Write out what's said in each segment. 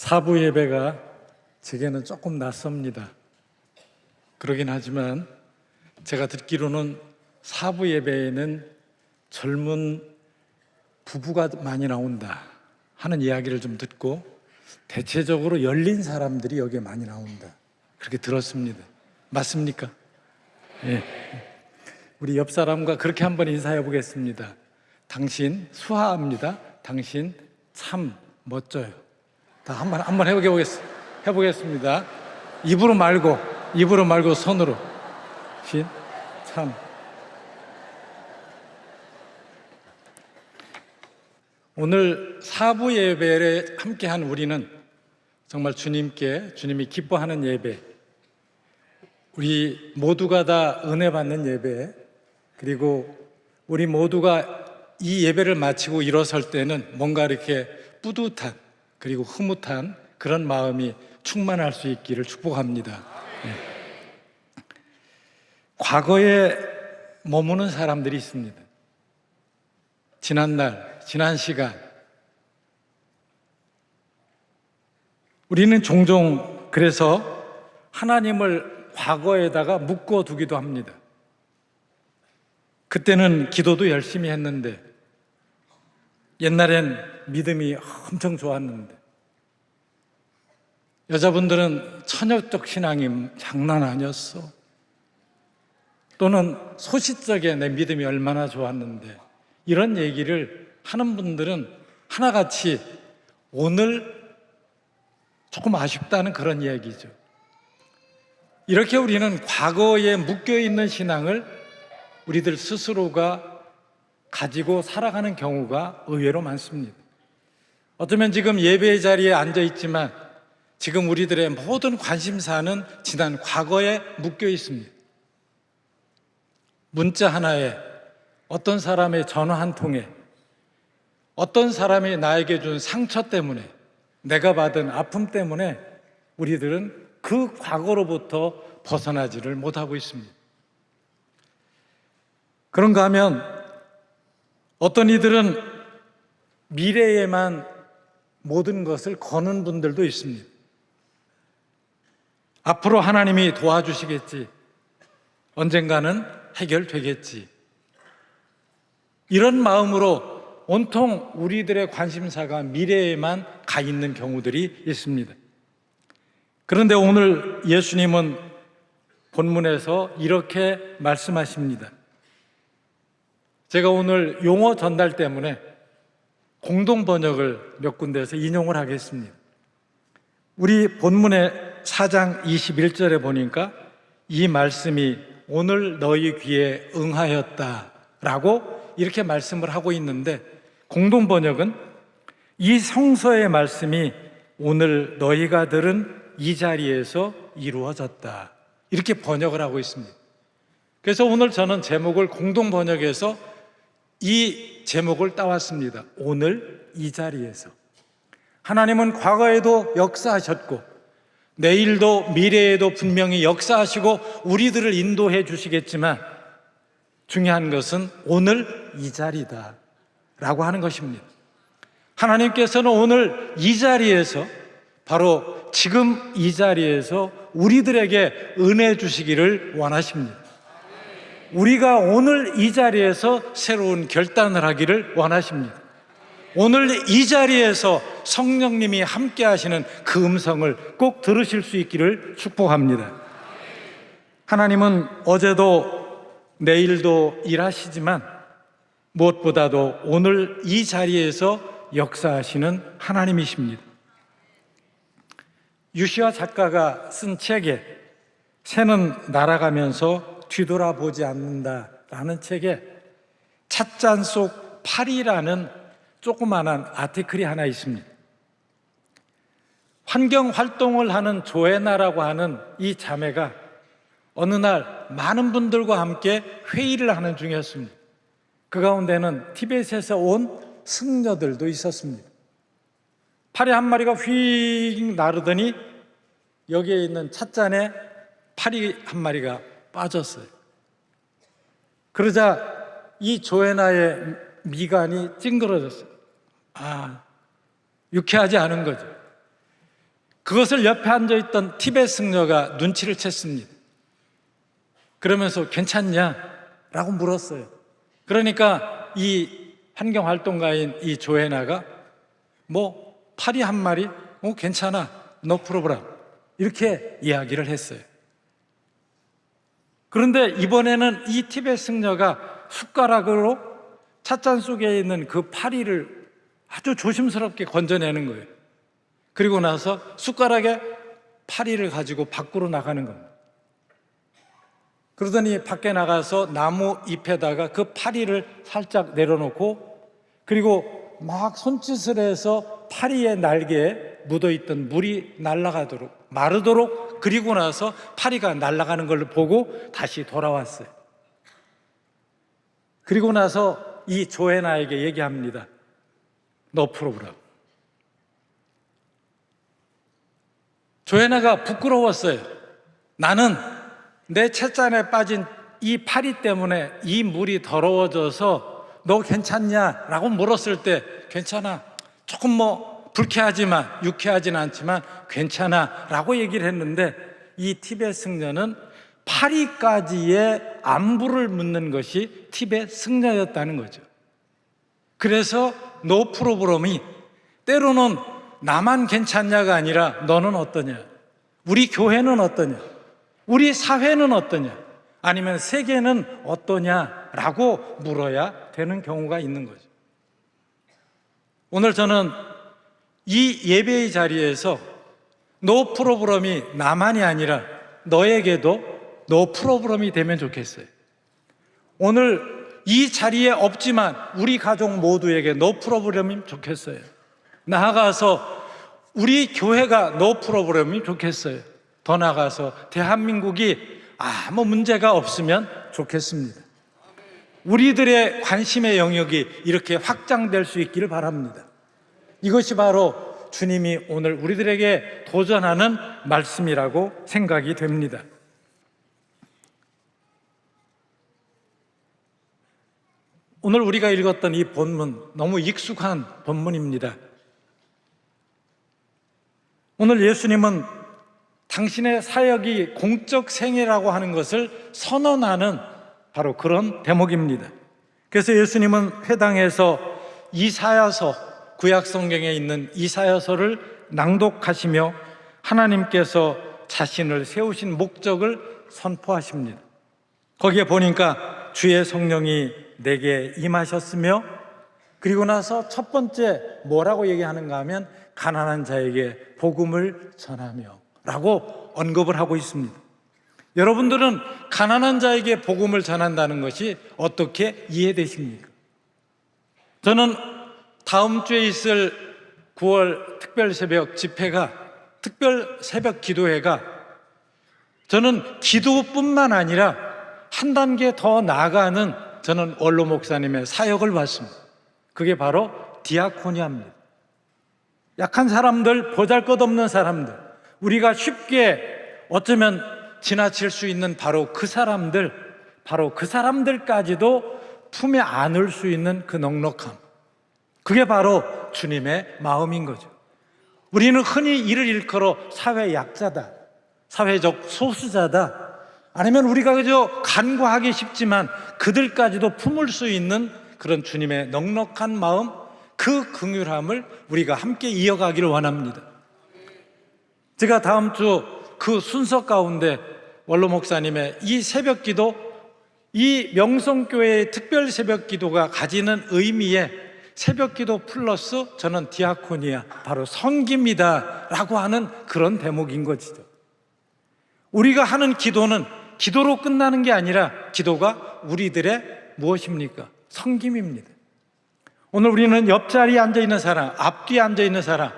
사부 예배가 제게는 조금 낯섭니다. 그러긴 하지만 제가 듣기로는 사부 예배에는 젊은 부부가 많이 나온다 하는 이야기를 좀 듣고 대체적으로 열린 사람들이 여기에 많이 나온다 그렇게 들었습니다. 맞습니까? 예. 우리 옆 사람과 그렇게 한번 인사해 보겠습니다. 당신 수하합니다. 당신 참 멋져요. 다 한번 해보겠습니다. 입으로 말고 손으로. 신 참. 오늘 사부 예배에 함께한 우리는 정말 주님이 기뻐하는 예배, 우리 모두가 다 은혜 받는 예배, 그리고 우리 모두가 이 예배를 마치고 일어설 때는 뭔가 이렇게 뿌듯한 그리고 흐뭇한 그런 마음이 충만할 수 있기를 축복합니다. 과거에 머무는 사람들이 있습니다. 지난 시간 우리는 종종 그래서 하나님을 과거에다가 묶어두기도 합니다. 그때는 기도도 열심히 했는데, 옛날엔 믿음이 엄청 좋았는데, 여자분들은 처녀적 신앙이 장난 아니었어, 또는 소시적에 내 믿음이 얼마나 좋았는데, 이런 얘기를 하는 분들은 하나같이 오늘 조금 아쉽다는 그런 이야기죠. 이렇게 우리는 과거에 묶여있는 신앙을 우리들 스스로가 가지고 살아가는 경우가 의외로 많습니다. 어쩌면 지금 예배의 자리에 앉아있지만 지금 우리들의 모든 관심사는 지난 과거에 묶여 있습니다. 문자 하나에, 어떤 사람의 전화 한 통에, 어떤 사람이 나에게 준 상처 때문에, 내가 받은 아픔 때문에 우리들은 그 과거로부터 벗어나지를 못하고 있습니다. 그런가 하면 어떤 이들은 미래에만 모든 것을 거는 분들도 있습니다. 앞으로 하나님이 도와주시겠지, 언젠가는 해결되겠지, 이런 마음으로 온통 우리들의 관심사가 미래에만 가 있는 경우들이 있습니다. 그런데 오늘 예수님은 본문에서 이렇게 말씀하십니다. 제가 오늘 용어 전달 때문에 공동 번역을 몇 군데에서 인용을 하겠습니다. 우리 본문의 4장 21절에 보니까 이 말씀이 오늘 너희 귀에 응하였다라고 이렇게 말씀을 하고 있는데, 공동 번역은 이 성서의 말씀이 오늘 너희가 들은 이 자리에서 이루어졌다, 이렇게 번역을 하고 있습니다. 그래서 오늘 저는 제목을 공동 번역해서 이 제목을 따왔습니다. 오늘 이 자리에서. 하나님은 과거에도 역사하셨고 내일도 미래에도 분명히 역사하시고 우리들을 인도해 주시겠지만 중요한 것은 오늘 이 자리다 라고 하는 것입니다. 하나님께서는 오늘 이 자리에서, 바로 지금 이 자리에서 우리들에게 은혜 주시기를 원하십니다. 우리가 오늘 이 자리에서 새로운 결단을 하기를 원하십니다. 오늘 이 자리에서 성령님이 함께 하시는 그 음성을 꼭 들으실 수 있기를 축복합니다. 하나님은 어제도 내일도 일하시지만 무엇보다도 오늘 이 자리에서 역사하시는 하나님이십니다. 유시아 작가가 쓴 책에 새는 날아가면서 뒤돌아보지 않는다라는 책에 찻잔 속 파리라는 조그마한 아티클이 하나 있습니다. 환경활동을 하는 조애나라고 하는 이 자매가 어느 날 많은 분들과 함께 회의를 하는 중이었습니다. 그 가운데는 티벳에서 온 승려들도 있었습니다. 파리 한 마리가 휙 나르더니 여기에 있는 찻잔에 파리 한 마리가 빠졌어요. 그러자 이 조애나의 미간이 찡그러졌어요. 유쾌하지 않은 거죠. 그것을 옆에 앉아있던 티벳 승려가 눈치를 챘습니다. 그러면서 괜찮냐? 라고 물었어요. 그러니까 이 환경활동가인 이 조에나가 파리 한 마리? 괜찮아. 노 프로그램. 이렇게 이야기를 했어요. 그런데 이번에는 이 티벳 승려가 숟가락으로 찻잔 속에 있는 그 파리를 아주 조심스럽게 건져내는 거예요. 그리고 나서 숟가락에 파리를 가지고 밖으로 나가는 겁니다. 그러더니 밖에 나가서 나무 잎에다가 그 파리를 살짝 내려놓고, 그리고 막 손짓을 해서 파리의 날개에 묻어있던 물이 날아가도록, 마르도록, 그리고 나서 파리가 날아가는 걸 보고 다시 돌아왔어요. 그리고 나서 이 조에나에게 얘기합니다. 너 프로그램. 조에나가 부끄러웠어요. 나는 내 찻잔에 빠진 이 파리 때문에 이 물이 더러워져서 너 괜찮냐? 라고 물었을 때 괜찮아. 조금 불쾌하지만 유쾌하진 않지만 괜찮아 라고 얘기를 했는데, 이 티벳 승려는 파리까지의 안부를 묻는 것이 티벳 승려였다는 거죠. 그래서 노 프로그램이 때로는 나만 괜찮냐가 아니라 너는 어떠냐? 우리 교회는 어떠냐? 우리 사회는 어떠냐? 아니면 세계는 어떠냐라고 물어야 되는 경우가 있는 거죠. 오늘 저는 이 예배의 자리에서 노 프로그램이 나만이 아니라 너에게도 노 프로그램이 되면 좋겠어요. 오늘 이 자리에 없지만 우리 가족 모두에게 노 프로그램이 좋겠어요. 나아가서 우리 교회가 노 프로그램이 좋겠어요. 더 나아가서 대한민국이 아무 문제가 없으면 좋겠습니다. 우리들의 관심의 영역이 이렇게 확장될 수 있기를 바랍니다. 이것이 바로 주님이 오늘 우리들에게 도전하는 말씀이라고 생각이 됩니다. 오늘 우리가 읽었던 이 본문, 너무 익숙한 본문입니다. 오늘 예수님은 당신의 사역이 공적 생애라고 하는 것을 선언하는 바로 그런 대목입니다. 그래서 예수님은 회당에서 이사야서, 구약 성경에 있는 이사야서를 낭독하시며 하나님께서 자신을 세우신 목적을 선포하십니다. 거기에 보니까 주의 성령이 내게 임하셨으며, 그리고 나서 첫 번째 뭐라고 얘기하는가 하면 가난한 자에게 복음을 전하며 라고 언급을 하고 있습니다. 여러분들은 가난한 자에게 복음을 전한다는 것이 어떻게 이해되십니까? 저는 다음 주에 있을 9월 특별 새벽 집회가, 특별 새벽 기도회가 저는 기도뿐만 아니라 한 단계 더 나아가는 저는 원로 목사님의 사역을 받습니다. 그게 바로 디아코니아입니다. 약한 사람들, 보잘것없는 사람들, 우리가 쉽게 어쩌면 지나칠 수 있는 바로 그 사람들, 바로 그 사람들까지도 품에 안을 수 있는 그 넉넉함, 그게 바로 주님의 마음인 거죠. 우리는 흔히 이를 일컬어 사회 약자다, 사회적 소수자다, 아니면 우리가 그저 간과하기 쉽지만 그들까지도 품을 수 있는 그런 주님의 넉넉한 마음, 그 긍휼함을 우리가 함께 이어가기를 원합니다. 제가 다음 주 그 순서 가운데 원로 목사님의 이 새벽 기도, 이 명성교회의 특별 새벽 기도가 가지는 의미에 새벽 기도 플러스 저는 디아코니아, 바로 섬깁니다 라고 하는 그런 대목인 것이죠. 우리가 하는 기도는 기도로 끝나는 게 아니라 기도가 우리들의 무엇입니까? 섬김입니다. 오늘 우리는 옆자리에 앉아있는 사람, 앞뒤에 앉아있는 사람,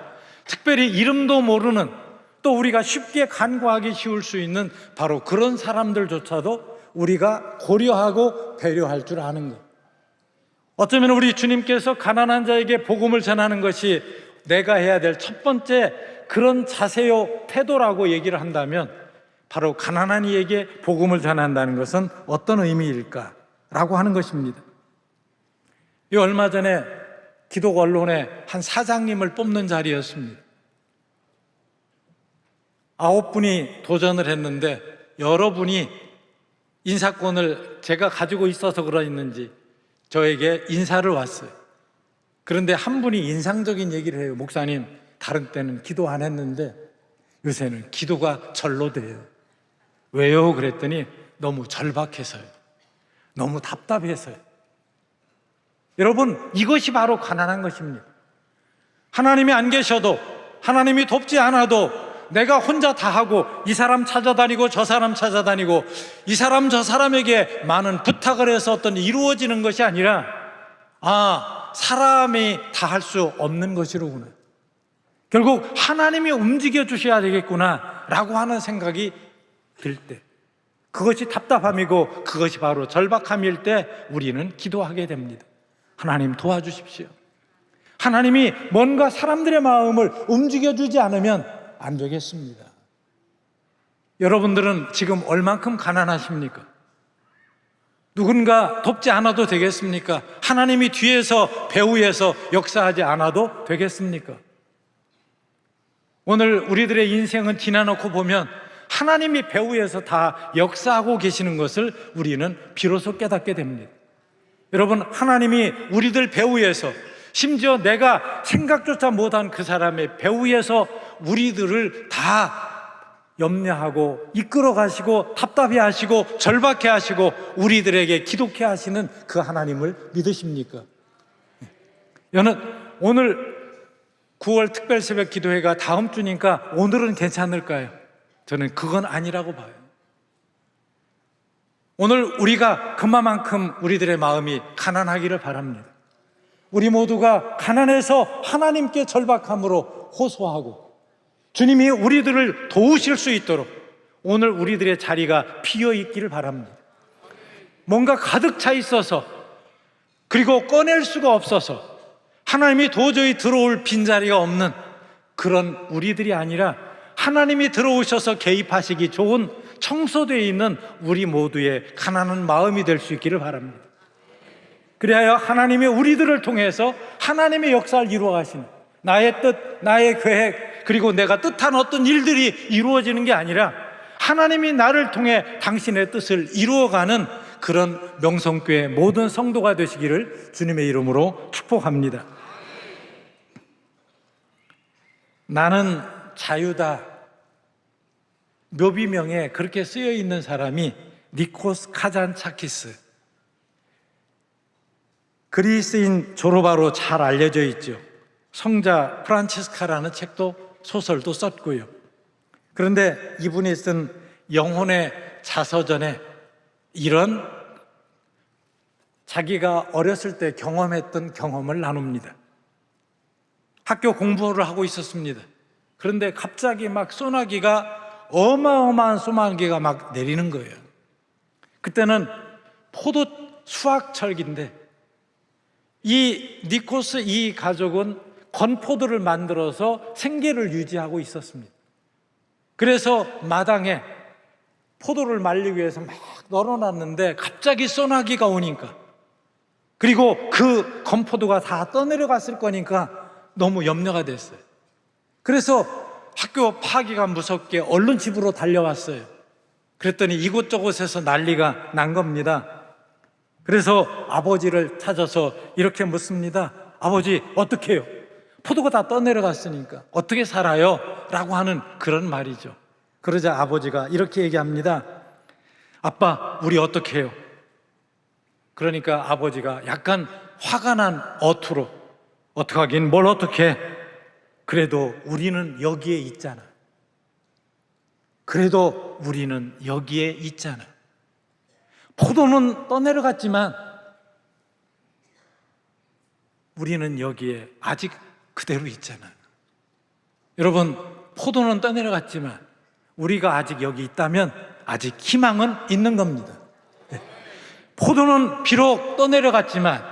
특별히 이름도 모르는, 또 우리가 쉽게 간과하기 쉬울 수 있는 바로 그런 사람들조차도 우리가 고려하고 배려할 줄 아는 것. 어쩌면 우리 주님께서 가난한 자에게 복음을 전하는 것이 내가 해야 될 첫 번째 그런 자세요, 태도라고 얘기를 한다면, 바로 가난한 이에게 복음을 전한다는 것은 어떤 의미일까라고 하는 것입니다. 이 얼마 전에 기독 언론에 한 사장님을 뽑는 자리였습니다. 9분이 도전을 했는데 여러분이 인사권을 제가 가지고 있어서 그러는지 저에게 인사를 왔어요. 그런데 한 분이 인상적인 얘기를 해요. 목사님, 다른 때는 기도 안 했는데 요새는 기도가 절로 돼요. 왜요? 그랬더니 너무 절박해서요. 너무 답답해서요. 여러분, 이것이 바로 가난한 것입니다. 하나님이 안 계셔도, 하나님이 돕지 않아도 내가 혼자 다 하고 이 사람 찾아다니고 저 사람 찾아다니고 이 사람 저 사람에게 많은 부탁을 해서 어떤 이루어지는 것이 아니라 사람이 다 할 수 없는 것이로구나. 결국 하나님이 움직여 주셔야 되겠구나 라고 하는 생각이 들 때, 그것이 답답함이고 그것이 바로 절박함일 때 우리는 기도하게 됩니다. 하나님 도와주십시오. 하나님이 뭔가 사람들의 마음을 움직여주지 않으면 안 되겠습니다. 여러분들은 지금 얼만큼 가난하십니까? 누군가 돕지 않아도 되겠습니까? 하나님이 뒤에서 배후에서 역사하지 않아도 되겠습니까? 오늘 우리들의 인생은 지나놓고 보면 하나님이 배후에서 다 역사하고 계시는 것을 우리는 비로소 깨닫게 됩니다. 여러분, 하나님이 우리들 배후에서, 심지어 내가 생각조차 못한 그 사람의 배후에서 우리들을 다 염려하고 이끌어 가시고 답답해 하시고 절박해 하시고 우리들에게 기독해 하시는 그 하나님을 믿으십니까? 여는 오늘 9월 특별새벽 기도회가 다음 주니까 오늘은 괜찮을까요? 저는 그건 아니라고 봐요. 오늘 우리가 그만큼 우리들의 마음이 가난하기를 바랍니다. 우리 모두가 가난해서 하나님께 절박함으로 호소하고 주님이 우리들을 도우실 수 있도록 오늘 우리들의 자리가 비어 있기를 바랍니다. 뭔가 가득 차 있어서 그리고 꺼낼 수가 없어서 하나님이 도저히 들어올 빈자리가 없는 그런 우리들이 아니라 하나님이 들어오셔서 개입하시기 좋은 청소되어 있는 우리 모두의 가난한 마음이 될 수 있기를 바랍니다. 그리하여 하나님이 우리들을 통해서 하나님의 역사를 이루어 가시는 나의 뜻, 나의 계획, 그리고 내가 뜻한 어떤 일들이 이루어지는 게 아니라 하나님이 나를 통해 당신의 뜻을 이루어가는 그런 명성교회 모든 성도가 되시기를 주님의 이름으로 축복합니다. 나는 자유다 묘비명에 그렇게 쓰여 있는 사람이 니코스 카잔차키스, 그리스인 조로바로 잘 알려져 있죠. 성자 프란치스카라는 책도 소설도 썼고요. 그런데 이분이 쓴 영혼의 자서전에 이런 자기가 어렸을 때 경험했던 경험을 나눕니다. 학교 공부를 하고 있었습니다. 그런데 갑자기 막 소나기가 어마어마한 소나기가 막 내리는 거예요. 그때는 포도 수확철기인데 이 니코스 이 가족은 건포도를 만들어서 생계를 유지하고 있었습니다. 그래서 마당에 포도를 말리기 위해서 막 널어놨는데 갑자기 소나기가 오니까, 그리고 그 건포도가 다 떠내려갔을 거니까 너무 염려가 됐어요. 그래서 학교 파기가 무섭게 얼른 집으로 달려왔어요. 그랬더니 이곳저곳에서 난리가 난 겁니다. 그래서 아버지를 찾아서 이렇게 묻습니다. 아버지, 어떻게 해요? 포도가 다 떠내려갔으니까 어떻게 살아요? 라고 하는 그런 말이죠. 그러자 아버지가 이렇게 얘기합니다. 아빠, 우리 어떻게 해요? 그러니까 아버지가 약간 화가 난 어투로, 어떡하긴 뭘 어떡해, 그래도 우리는 여기에 있잖아. 그래도 우리는 여기에 있잖아. 포도는 떠내려갔지만 우리는 여기에 아직 그대로 있잖아. 여러분, 포도는 떠내려갔지만 우리가 아직 여기 있다면 아직 희망은 있는 겁니다. 포도는 비록 떠내려갔지만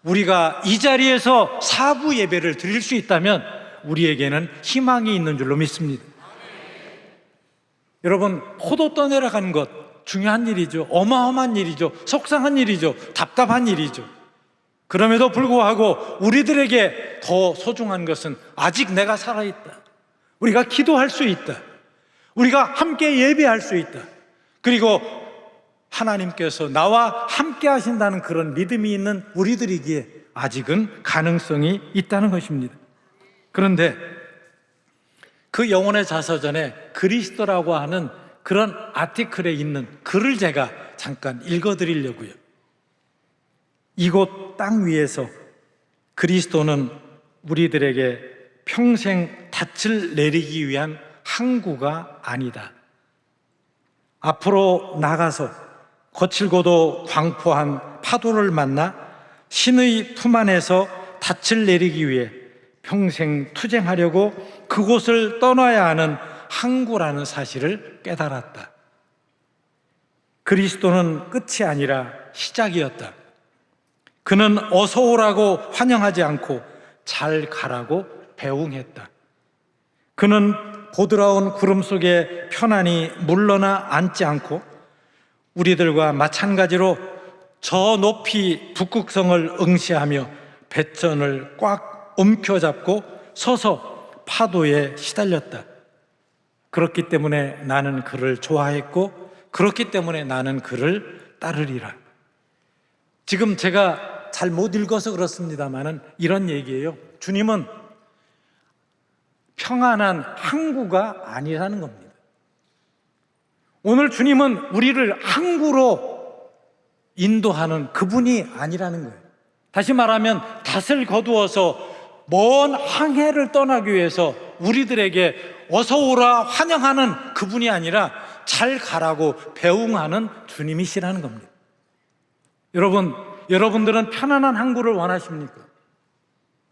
우리가 이 자리에서 사부 예배를 드릴 수 있다면 우리에게는 희망이 있는 줄로 믿습니다. 여러분, 포도 떠내려가는 것 중요한 일이죠. 어마어마한 일이죠. 속상한 일이죠. 답답한 일이죠. 그럼에도 불구하고 우리들에게 더 소중한 것은 아직 내가 살아있다, 우리가 기도할 수 있다, 우리가 함께 예배할 수 있다. 그리고 하나님께서 나와 함께 하신다는 그런 믿음이 있는 우리들이기에 아직은 가능성이 있다는 것입니다. 그런데 그 영혼의 자서전에 그리스도라고 하는 그런 아티클에 있는 글을 제가 잠깐 읽어드리려고요. 이곳 땅 위에서 그리스도는 우리들에게 평생 닻을 내리기 위한 항구가 아니다. 앞으로 나가서 거칠고도 광포한 파도를 만나 신의 품 안에서 닻을 내리기 위해 평생 투쟁하려고 그곳을 떠나야 하는 항구라는 사실을 깨달았다. 그리스도는 끝이 아니라 시작이었다. 그는 어서 오라고 환영하지 않고 잘 가라고 배웅했다. 그는 보드라운 구름 속에 편안히 물러나 앉지 않고 우리들과 마찬가지로 저 높이 북극성을 응시하며 배전을 꽉 움켜잡고 서서 파도에 시달렸다. 그렇기 때문에 나는 그를 좋아했고 그렇기 때문에 나는 그를 따르리라. 지금 제가 잘 못 읽어서 그렇습니다만은 이런 얘기예요. 주님은 평안한 항구가 아니라는 겁니다. 오늘 주님은 우리를 항구로 인도하는 그분이 아니라는 거예요. 다시 말하면 닷을 거두어서 먼 항해를 떠나기 위해서 우리들에게 어서 오라 환영하는 그분이 아니라 잘 가라고 배웅하는 주님이시라는 겁니다. 여러분들은 편안한 항구를 원하십니까?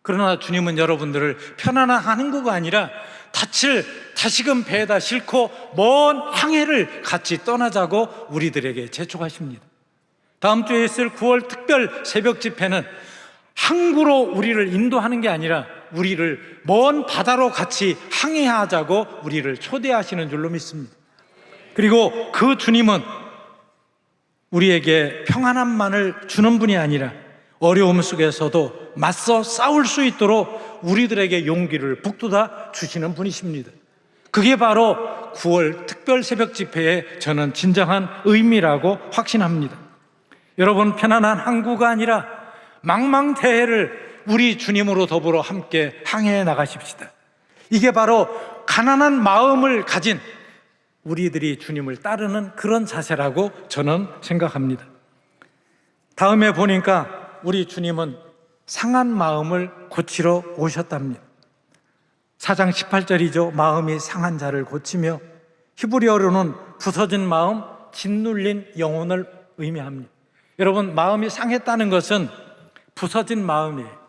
그러나 주님은 여러분들을 편안한 항구가 아니라 닻을 다시금 배에다 싣고 먼 항해를 같이 떠나자고 우리들에게 재촉하십니다. 다음 주에 있을 9월 특별 새벽 집회는 항구로 우리를 인도하는 게 아니라 우리를 먼 바다로 같이 항해하자고 우리를 초대하시는 줄로 믿습니다. 그리고 그 주님은 우리에게 평안함만을 주는 분이 아니라 어려움 속에서도 맞서 싸울 수 있도록 우리들에게 용기를 북돋아 주시는 분이십니다. 그게 바로 9월 특별 새벽 집회의 저는 진정한 의미라고 확신합니다. 여러분, 편안한 항구가 아니라 망망대해를 우리 주님으로 더불어 함께 항해해 나가십시다. 이게 바로 가난한 마음을 가진 우리들이 주님을 따르는 그런 자세라고 저는 생각합니다. 다음에 보니까 우리 주님은 상한 마음을 고치러 오셨답니다. 4장 18절이죠. 마음이 상한 자를 고치며, 히브리어로는 부서진 마음, 짓눌린 영혼을 의미합니다. 여러분, 마음이 상했다는 것은 부서진 마음이에요.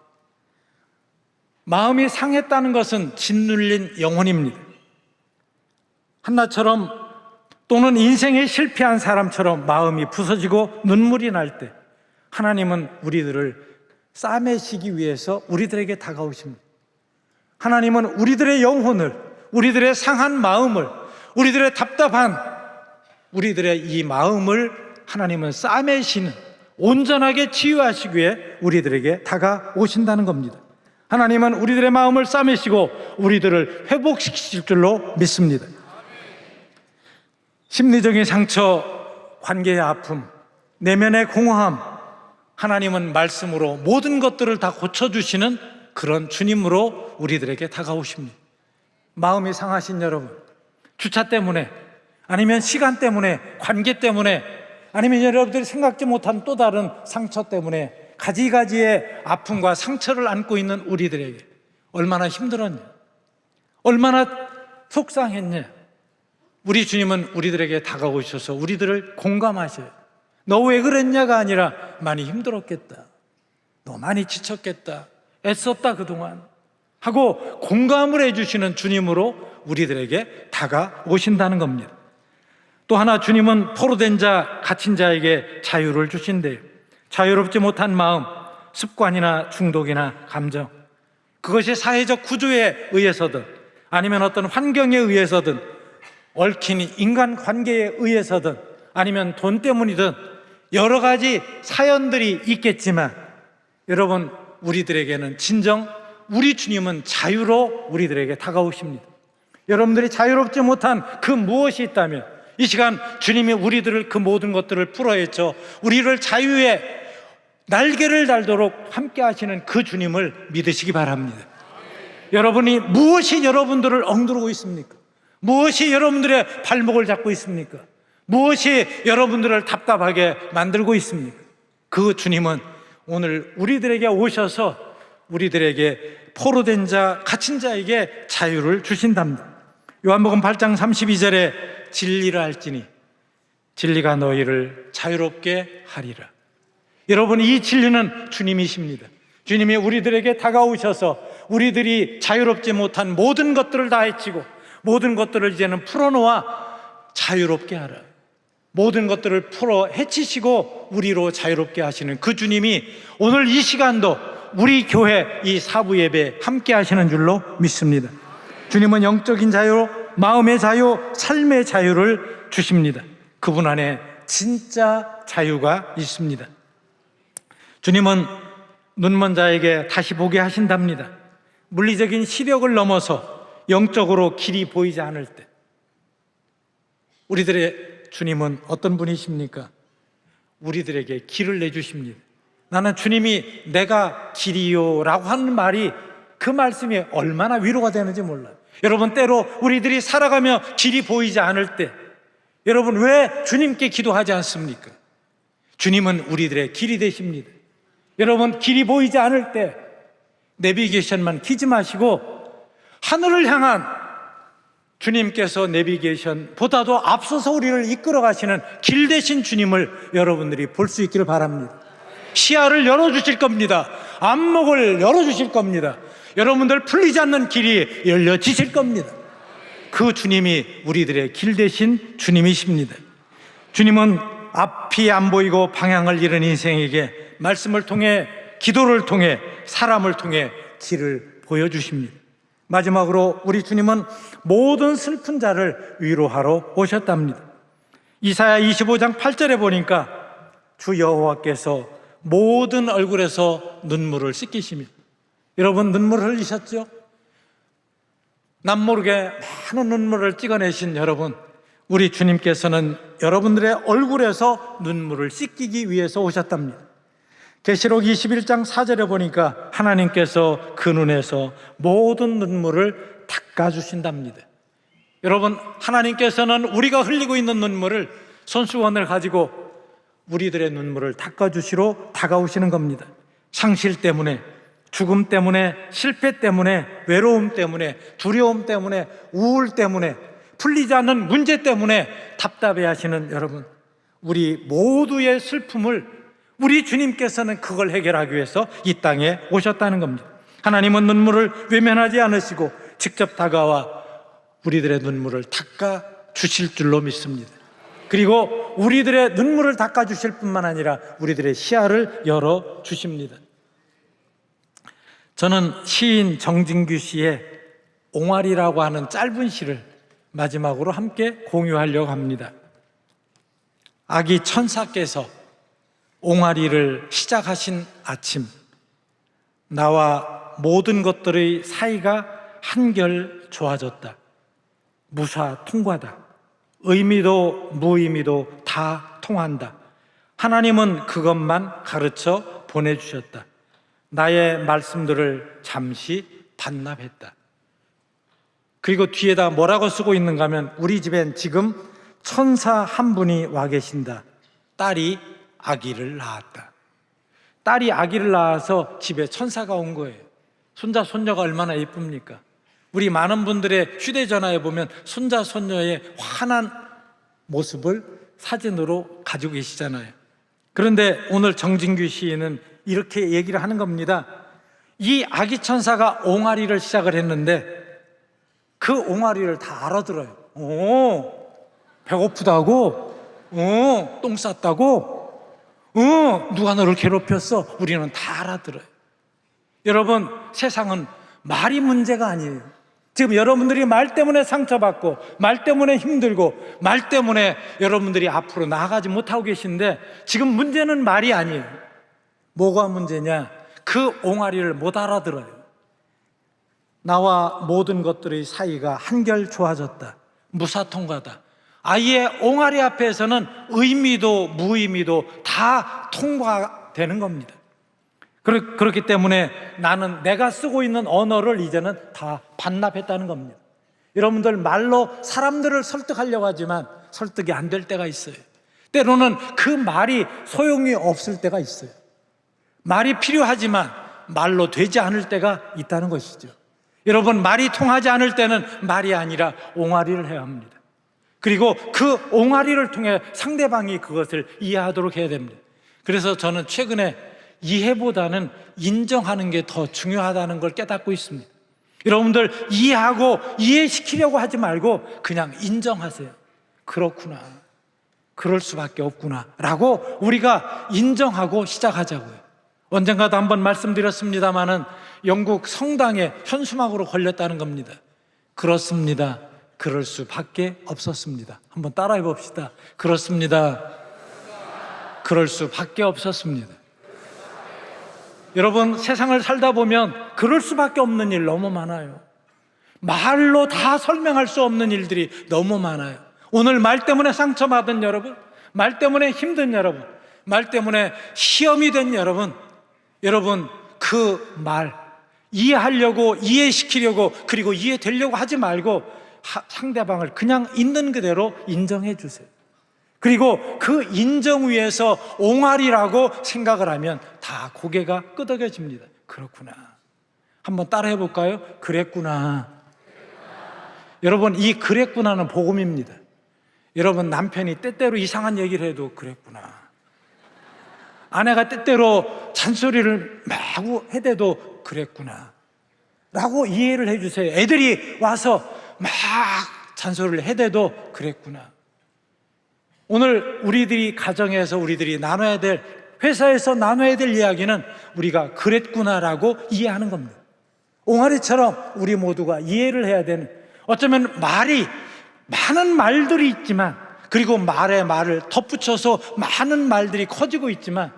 마음이 상했다는 것은 짓눌린 영혼입니다. 한나처럼 또는 인생에 실패한 사람처럼 마음이 부서지고 눈물이 날 때 하나님은 우리들을 싸매시기 위해서 우리들에게 다가오십니다. 하나님은 우리들의 영혼을, 우리들의 상한 마음을, 우리들의 답답한 우리들의 이 마음을 하나님은 싸매시는, 온전하게 치유하시기 위해 우리들에게 다가오신다는 겁니다. 하나님은 우리들의 마음을 싸매시고 우리들을 회복시키실 줄로 믿습니다. 심리적인 상처, 관계의 아픔, 내면의 공허함, 하나님은 말씀으로 모든 것들을 다 고쳐주시는 그런 주님으로 우리들에게 다가오십니다. 마음이 상하신 여러분, 주차 때문에, 아니면 시간 때문에, 관계 때문에, 아니면 여러분들이 생각지 못한 또 다른 상처 때문에 가지가지의 아픔과 상처를 안고 있는 우리들에게 얼마나 힘들었냐, 얼마나 속상했냐. 우리 주님은 우리들에게 다가오셔서 우리들을 공감하셔요. 너 왜 그랬냐가 아니라 많이 힘들었겠다, 너 많이 지쳤겠다, 애썼다 그동안 하고 공감을 해주시는 주님으로 우리들에게 다가오신다는 겁니다. 또 하나, 주님은 포로된 자, 갇힌 자에게 자유를 주신대요. 자유롭지 못한 마음, 습관이나 중독이나 감정, 그것이 사회적 구조에 의해서든 아니면 어떤 환경에 의해서든 얽힌 인간관계에 의해서든 아니면 돈 때문이든 여러 가지 사연들이 있겠지만, 여러분, 우리들에게는 진정 우리 주님은 자유로 우리들에게 다가오십니다. 여러분들이 자유롭지 못한 그 무엇이 있다면 이 시간 주님이 우리들을 그 모든 것들을 풀어헤쳐 우리를 자유의 날개를 달도록 함께 하시는 그 주님을 믿으시기 바랍니다. 여러분이 무엇이 여러분들을 엉두르고 있습니까? 무엇이 여러분들의 발목을 잡고 있습니까? 무엇이 여러분들을 답답하게 만들고 있습니까? 그 주님은 오늘 우리들에게 오셔서 우리들에게 포로된 자, 갇힌 자에게 자유를 주신답니다. 요한복음 8장 32절에 진리를 알지니 진리가 너희를 자유롭게 하리라. 여러분, 이 진리는 주님이십니다. 주님이 우리들에게 다가오셔서 우리들이 자유롭지 못한 모든 것들을 다 해치고 모든 것들을 이제는 풀어놓아 자유롭게 하라. 모든 것들을 풀어 해치시고 우리로 자유롭게 하시는 그 주님이 오늘 이 시간도 우리 교회 이 사부 예배 함께 하시는 줄로 믿습니다. 주님은 영적인 자유, 마음의 자유, 삶의 자유를 주십니다. 그분 안에 진짜 자유가 있습니다. 주님은 눈먼 자에게 다시 보게 하신답니다. 물리적인 시력을 넘어서 영적으로 길이 보이지 않을 때 우리들의 주님은 어떤 분이십니까? 우리들에게 길을 내주십니다. 나는 주님이 내가 길이요 라고 하는 말이 그 말씀이 얼마나 위로가 되는지 몰라요. 여러분, 때로 우리들이 살아가며 길이 보이지 않을 때 여러분 왜 주님께 기도하지 않습니까? 주님은 우리들의 길이 되십니다. 여러분, 길이 보이지 않을 때 내비게이션만 키지 마시고 하늘을 향한 주님께서 내비게이션보다도 앞서서 우리를 이끌어 가시는 길 되신 주님을 여러분들이 볼 수 있기를 바랍니다. 시야를 열어주실 겁니다. 안목을 열어주실 겁니다. 여러분들 풀리지 않는 길이 열려지실 겁니다. 그 주님이 우리들의 길 되신 주님이십니다. 주님은 앞이 안 보이고 방향을 잃은 인생에게 말씀을 통해, 기도를 통해, 사람을 통해 길을 보여주십니다. 마지막으로 우리 주님은 모든 슬픈 자를 위로하러 오셨답니다. 이사야 25장 8절에 보니까 주 여호와께서 모든 얼굴에서 눈물을 씻기십니다. 여러분, 눈물 흘리셨죠? 남모르게 많은 눈물을 찍어내신 여러분, 우리 주님께서는 여러분들의 얼굴에서 눈물을 씻기기 위해서 오셨답니다. 계시록 21장 4절에 보니까 하나님께서 그 눈에서 모든 눈물을 닦아주신답니다. 여러분, 하나님께서는 우리가 흘리고 있는 눈물을 손수건을 가지고 우리들의 눈물을 닦아주시러 다가오시는 겁니다. 상실 때문에, 죽음 때문에, 실패 때문에, 외로움 때문에, 두려움 때문에, 우울 때문에, 풀리지 않는 문제 때문에 답답해 하시는 여러분, 우리 모두의 슬픔을 우리 주님께서는 그걸 해결하기 위해서 이 땅에 오셨다는 겁니다. 하나님은 눈물을 외면하지 않으시고 직접 다가와 우리들의 눈물을 닦아 주실 줄로 믿습니다. 그리고 우리들의 눈물을 닦아 주실 뿐만 아니라 우리들의 시야를 열어 주십니다. 저는 시인 정진규 씨의 옹알이라고 하는 짧은 시를 마지막으로 함께 공유하려고 합니다. 아기 천사께서 옹알이를 시작하신 아침, 나와 모든 것들의 사이가 한결 좋아졌다. 무사 통과다. 의미도 무의미도 다 통한다. 하나님은 그것만 가르쳐 보내주셨다. 나의 말씀들을 잠시 반납했다. 그리고 뒤에다 뭐라고 쓰고 있는가 하면 우리 집엔 지금 천사 한 분이 와 계신다. 딸이 아기를 낳았다. 딸이 아기를 낳아서 집에 천사가 온 거예요. 손자 손녀가 얼마나 예쁩니까? 우리 많은 분들의 휴대전화에 보면 손자 손녀의 환한 모습을 사진으로 가지고 계시잖아요. 그런데 오늘 정진규 시인은 이렇게 얘기를 하는 겁니다. 이 아기 천사가 옹알이를 시작을 했는데 그 옹알이를 다 알아들어요. 배고프다고? 똥 쌌다고? 누가 너를 괴롭혔어? 우리는 다 알아들어요. 여러분, 세상은 말이 문제가 아니에요. 지금 여러분들이 말 때문에 상처받고 말 때문에 힘들고 말 때문에 여러분들이 앞으로 나아가지 못하고 계신데 지금 문제는 말이 아니에요. 뭐가 문제냐? 그 옹알이를 못 알아들어요. 나와 모든 것들의 사이가 한결 좋아졌다. 무사통과다. 아예 옹알이 앞에서는 의미도 무의미도 다 통과되는 겁니다. 그렇기 때문에 나는 내가 쓰고 있는 언어를 이제는 다 반납했다는 겁니다. 여러분들 말로 사람들을 설득하려고 하지만 설득이 안 될 때가 있어요. 때로는 그 말이 소용이 없을 때가 있어요. 말이 필요하지만 말로 되지 않을 때가 있다는 것이죠. 여러분, 말이 통하지 않을 때는 말이 아니라 옹알이를 해야 합니다. 그리고 그 옹알이를 통해 상대방이 그것을 이해하도록 해야 됩니다. 그래서 저는 최근에 이해보다는 인정하는 게 더 중요하다는 걸 깨닫고 있습니다. 여러분들, 이해하고 이해시키려고 하지 말고 그냥 인정하세요. 그렇구나, 그럴 수밖에 없구나 라고 우리가 인정하고 시작하자고요. 언젠가도 한번 말씀드렸습니다마는 영국 성당에 현수막으로 걸렸다는 겁니다. 그렇습니다, 그럴 수밖에 없었습니다. 한번 따라해 봅시다. 그렇습니다, 그럴 수밖에 없었습니다. 여러분, 세상을 살다 보면 그럴 수밖에 없는 일 너무 많아요. 말로 다 설명할 수 없는 일들이 너무 많아요. 오늘 말 때문에 상처받은 여러분, 말 때문에 힘든 여러분, 말 때문에 시험이 된 여러분, 그 말 이해하려고, 이해시키려고, 그리고 이해되려고 하지 말고 상대방을 그냥 있는 그대로 인정해 주세요. 그리고 그 인정 위에서 옹알이라고 생각을 하면 다 고개가 끄덕여집니다. 그렇구나. 한번 따라해 볼까요? 그랬구나. 여러분, 이 그랬구나는 복음입니다. 여러분, 남편이 때때로 이상한 얘기를 해도 그랬구나, 아내가 때때로 잔소리를 마구 해대도 그랬구나 라고 이해를 해주세요. 애들이 와서 막 잔소리를 해대도 그랬구나. 오늘 우리들이 가정에서 우리들이 나눠야 될, 회사에서 나눠야 될 이야기는 우리가 그랬구나라고 이해하는 겁니다. 옹알이처럼 우리 모두가 이해를 해야 되는, 어쩌면 말이 많은 말들이 있지만, 그리고 말에 말을 덧붙여서 많은 말들이 커지고 있지만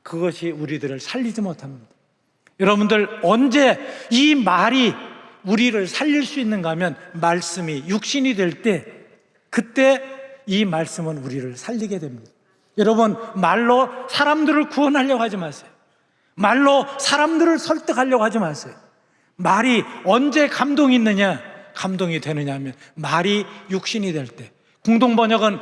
그것이 우리들을 살리지 못합니다. 여러분들, 언제 이 말이 우리를 살릴 수 있는가 하면 말씀이 육신이 될 때, 그때 이 말씀은 우리를 살리게 됩니다. 여러분, 말로 사람들을 구원하려고 하지 마세요. 말로 사람들을 설득하려고 하지 마세요. 말이 언제 감동이 있느냐, 감동이 되느냐 하면 말이 육신이 될 때, 공동번역은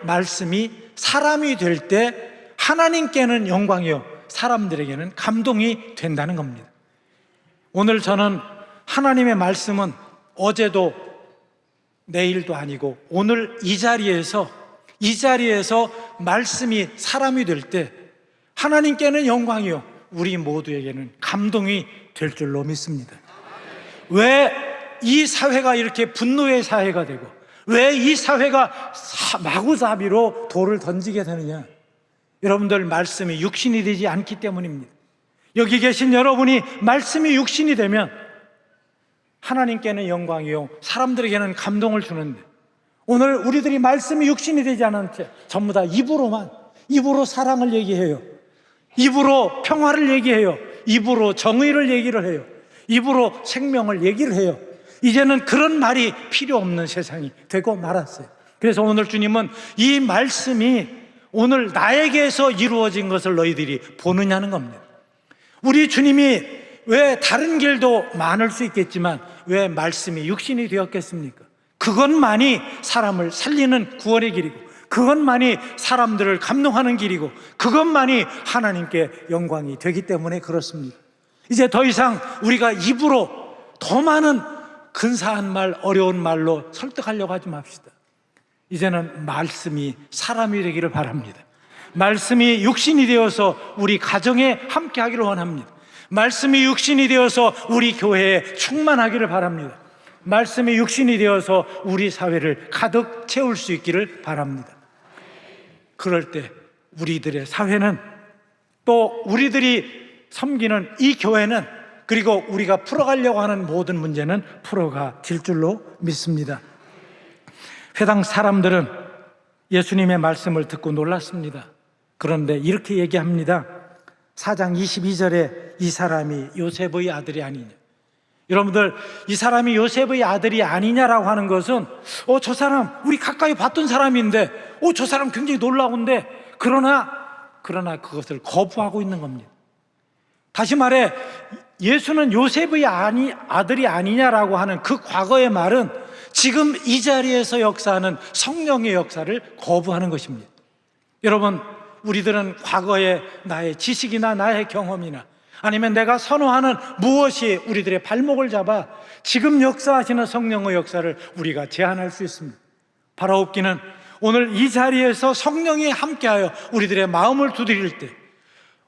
말씀이 사람이 될 때 하나님께는 영광이요 사람들에게는 감동이 된다는 겁니다. 오늘 저는 하나님의 말씀은 어제도 내일도 아니고 오늘 이 자리에서 말씀이 사람이 될 때 하나님께는 영광이요 우리 모두에게는 감동이 될 줄로 믿습니다. 왜 이 사회가 이렇게 분노의 사회가 되고, 왜 이 사회가 마구잡이로 돌을 던지게 되느냐? 여러분들, 말씀이 육신이 되지 않기 때문입니다. 여기 계신 여러분이 말씀이 육신이 되면 하나님께는 영광이요 사람들에게는 감동을 주는데, 오늘 우리들이 말씀이 육신이 되지 않은 채 전부 다 입으로 사랑을 얘기해요. 입으로 평화를 얘기해요. 입으로 정의를 얘기를 해요. 입으로 생명을 얘기를 해요. 이제는 그런 말이 필요 없는 세상이 되고 말았어요. 그래서 오늘 주님은 이 말씀이 오늘 나에게서 이루어진 것을 너희들이 보느냐는 겁니다. 우리 주님이 왜 다른 길도 많을 수 있겠지만 왜 말씀이 육신이 되었겠습니까? 그것만이 사람을 살리는 구원의 길이고, 그것만이 사람들을 감동하는 길이고, 그것만이 하나님께 영광이 되기 때문에 그렇습니다. 이제 더 이상 우리가 입으로 더 많은 근사한 말, 어려운 말로 설득하려고 하지 맙시다. 이제는 말씀이 사람이 되기를 바랍니다. 말씀이 육신이 되어서 우리 가정에 함께 하기를 원합니다. 말씀이 육신이 되어서 우리 교회에 충만하기를 바랍니다. 말씀이 육신이 되어서 우리 사회를 가득 채울 수 있기를 바랍니다. 그럴 때 우리들의 사회는, 또 우리들이 섬기는 이 교회는, 그리고 우리가 풀어가려고 하는 모든 문제는 풀어가질 줄로 믿습니다. 회당 사람들은 예수님의 말씀을 듣고 놀랐습니다. 그런데 이렇게 얘기합니다. 4장 22절에 이 사람이 요셉의 아들이 아니냐. 여러분들, 이 사람이 요셉의 아들이 아니냐라고 하는 것은 저 사람 우리 가까이 봤던 사람인데 저 사람 굉장히 놀라운데 그러나 그것을 거부하고 있는 겁니다. 다시 말해 예수는 요셉의 아들이 아니냐라고 하는 그 과거의 말은 지금 이 자리에서 역사하는 성령의 역사를 거부하는 것입니다. 여러분, 우리들은 과거의 나의 지식이나 나의 경험이나 아니면 내가 선호하는 무엇이 우리들의 발목을 잡아 지금 역사하시는 성령의 역사를 우리가 제한할 수 있습니다. 바라옵기는 오늘 이 자리에서 성령이 함께하여 우리들의 마음을 두드릴 때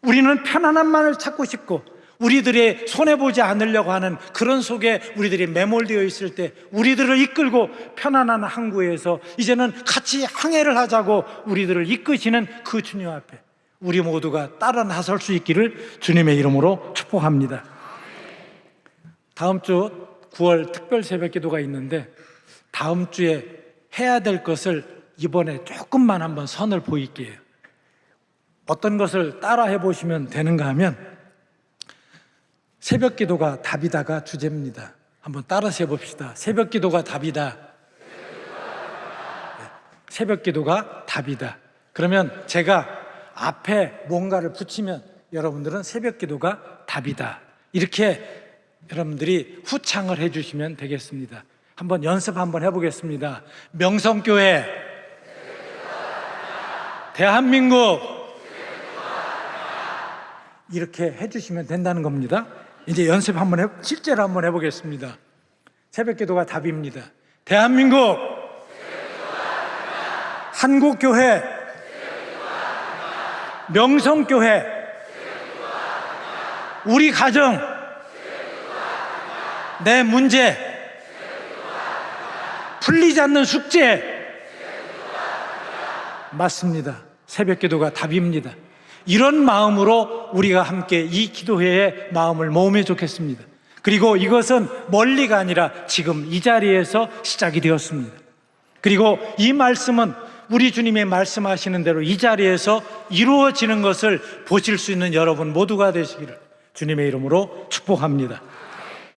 우리는 편안함만을 찾고 싶고 우리들의 손해보지 않으려고 하는 그런 속에 우리들이 매몰되어 있을 때 우리들을 이끌고 편안한 항구에서 이제는 같이 항해를 하자고 우리들을 이끄시는 그 주님 앞에 우리 모두가 따라 나설 수 있기를 주님의 이름으로 축복합니다. 다음 주 9월 특별 새벽 기도가 있는데 다음 주에 해야 될 것을 이번에 조금만 한번 선을 보일게요. 어떤 것을 따라 해보시면 되는가 하면 새벽 기도가 답이다가 주제입니다. 한번 따라서 해봅시다. 새벽 기도가 답이다. 새벽 기도가 답이다. 그러면 제가 앞에 뭔가를 붙이면 여러분들은 새벽 기도가 답이다. 이렇게 여러분들이 후창을 해주시면 되겠습니다. 한번 연습 한번 해보겠습니다. 명성교회, 대한민국, 이렇게 해주시면 된다는 겁니다. 이제 연습 실제로 한번 해보겠습니다. 새벽 기도가 답입니다. 대한민국, 한국교회, 명성교회, 우리 가정, 내 문제, 풀리지 않는 숙제. 맞습니다. 새벽 기도가 답입니다. 이런 마음으로 우리가 함께 이 기도회에 마음을 모으면 좋겠습니다. 그리고 이것은 멀리가 아니라 지금 이 자리에서 시작이 되었습니다. 그리고 이 말씀은 우리 주님이 말씀하시는 대로 이 자리에서 이루어지는 것을 보실 수 있는 여러분 모두가 되시기를 주님의 이름으로 축복합니다.